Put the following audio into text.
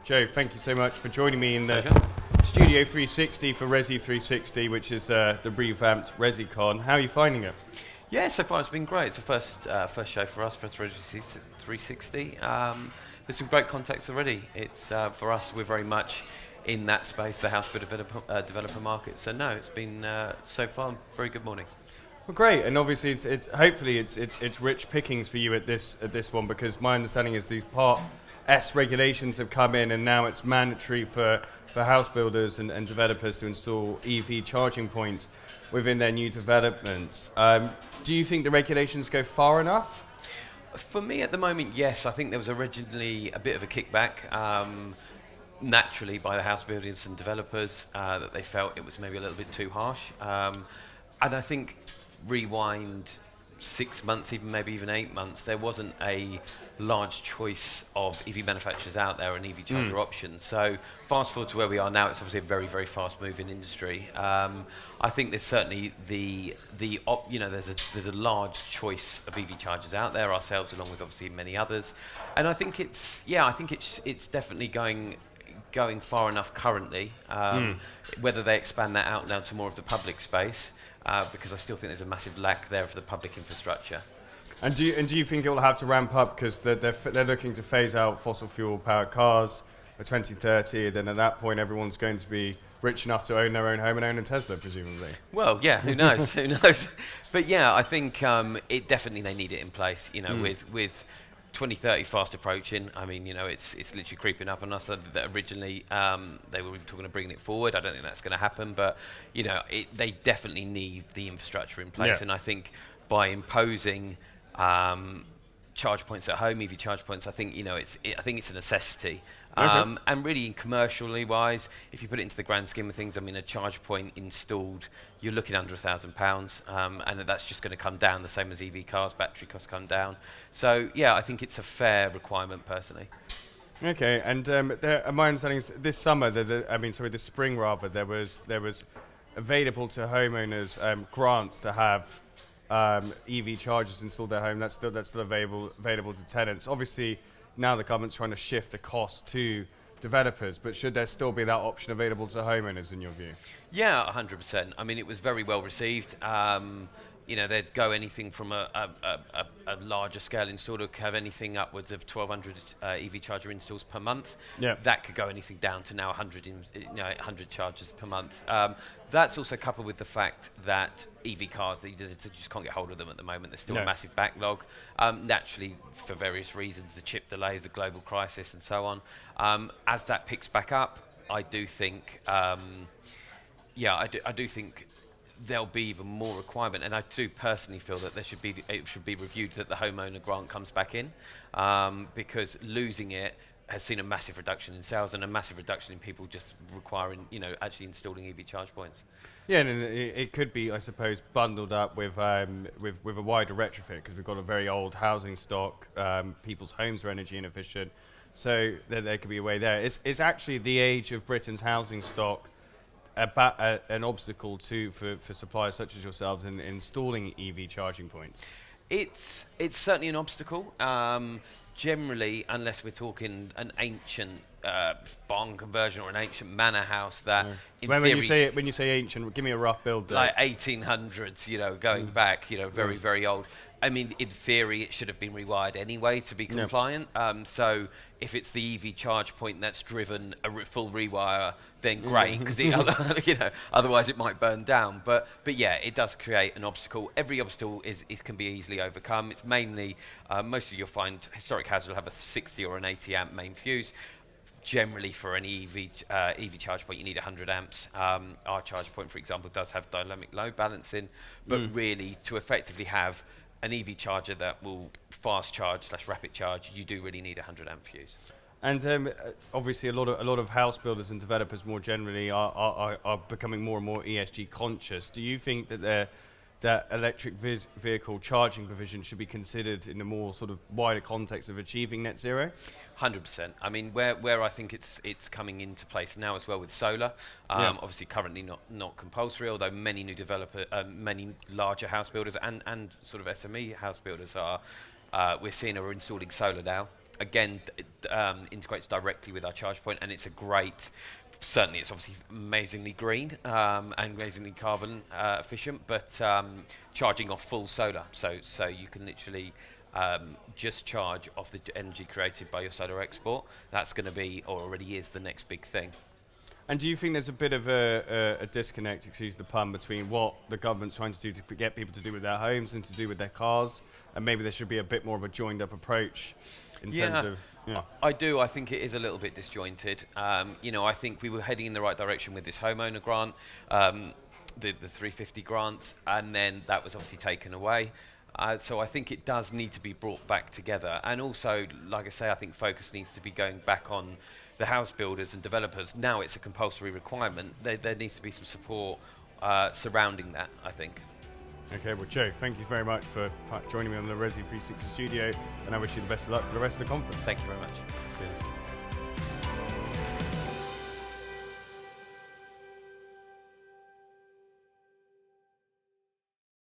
Joe, thank you so much for joining me in the Pleasure. Studio 360 for RESi360, which is the revamped RESiCon. How are you finding it? Yeah, so far it's been great. It's the first show for us, first RESi360. There's some great context already. It's for us, we're very much in that space, the house developer market. So no, it's been so far very good morning. Well, great, and obviously it's hopefully it's rich pickings for you at this one, because my understanding is these Part S regulations have come in, and now it's mandatory for house builders and developers to install EV charging points within their new developments. Do you think the regulations go far enough? For me at the moment, yes. I think there was originally a bit of a kickback, naturally by the house builders and developers, that they felt it was maybe a little bit too harsh. And I think rewind 6 months, maybe even 8 months, there wasn't a large choice of EV manufacturers out there and EV charger options. So fast forward to where we are now, it's obviously a very, very fast-moving industry. I think there's certainly there's a large choice of EV chargers out there, ourselves along with obviously many others, and I think it's definitely going far enough currently. Whether they expand that out now to more of the public space. Because I still think there's a massive lack there for the public infrastructure. And do you think it will have to ramp up, because they're looking to phase out fossil fuel powered cars by 2030, and then at that point everyone's going to be rich enough to own their own home and own a Tesla, presumably? Well, yeah, who knows? Who knows? But yeah, I think it definitely they need it in place. You know, with 2030 fast approaching. I mean, it's literally creeping up on us. That originally they were talking of bringing it forward. I don't think that's going to happen, but they definitely need the infrastructure in place. Yeah. And I think by imposing charge points at home, EV charge points, I think it's a necessity. Okay. And really, commercially wise, if you put it into the grand scheme of things, I mean, a charge point installed, you're looking under £1,000, and that's just going to come down the same as EV cars. Battery costs come down. So yeah, I think it's a fair requirement personally. Okay, and my understanding is this summer, this spring rather, there was available to homeowners grants to have EV chargers installed at home. That's still available to tenants. Obviously, now the government's trying to shift the cost to developers, but should there still be that option available to homeowners in your view? Yeah, 100%. I mean, it was very well received. They'd go anything from a larger scale installer could have anything upwards of 1,200 EV charger installs per month. Yeah. That could go anything down to now 100 chargers per month. That's also coupled with the fact that EV cars, you just can't get hold of them at the moment. There's still a massive backlog. Naturally, for various reasons, the chip delays, the global crisis, and so on. As that picks back up, I do think, I do think there'll be even more requirement, and I do personally feel that it should be reviewed that the homeowner grant comes back in, because losing it has seen a massive reduction in sales and a massive reduction in people just requiring, actually installing EV charge points. Yeah, and it could be, I suppose, bundled up with a wider retrofit, because we've got a very old housing stock. People's homes are energy inefficient, so there could be a way there. Is actually the age of Britain's housing stock an obstacle for suppliers such as yourselves in installing EV charging points? It's certainly an obstacle. Generally, unless we're talking an ancient barn conversion or an ancient manor house that, when you say ancient, give me a rough build. Like 1800s, going back, very, very old. I mean, in theory, it should have been rewired anyway to be compliant. So if it's the EV charge point that's driven a full rewire, then great, because otherwise it might burn down. But yeah, it does create an obstacle. Every obstacle can be easily overcome. It's mainly, mostly you'll find historic houses will have a 60 or an 80 amp main fuse. Generally, for an EV charge point, you need 100 amps. Our charge point, for example, does have dynamic load balancing, but really, to effectively have an EV charger that will fast charge / rapid charge, you do really need a 100 amp fuse. And obviously, a lot of house builders and developers more generally are becoming more and more ESG conscious. Do you think that electric vehicle charging provision should be considered in a more sort of wider context of achieving net zero? 100%. I mean, where I think it's coming into place now as well with solar. Obviously, currently not compulsory, although many new many larger house builders and sort of SME house builders we're seeing are installing solar now. again, integrates directly with our charge point, and it's a great. Certainly, it's obviously amazingly green and amazingly carbon efficient, but charging off full solar, so you can literally just charge off the energy created by your solar export. That's going to be, or already is, the next big thing. And do you think there's a bit of a disconnect, excuse the pun, between what the government's trying to do to get people to do with their homes and to do with their cars, and maybe there should be a bit more of a joined-up approach in terms of... Yeah. I do. I think it is a little bit disjointed. I think we were heading in the right direction with this homeowner grant, the 350 grant, and then that was obviously taken away. So I think it does need to be brought back together. And also, like I say, I think focus needs to be going back on the house builders and developers. Now it's a compulsory requirement. There needs to be some support surrounding that, I think. Okay, well, Joe, thank you very much for joining me on the RESi360 studio, and I wish you the best of luck for the rest of the conference. Thank you very much. Cheers.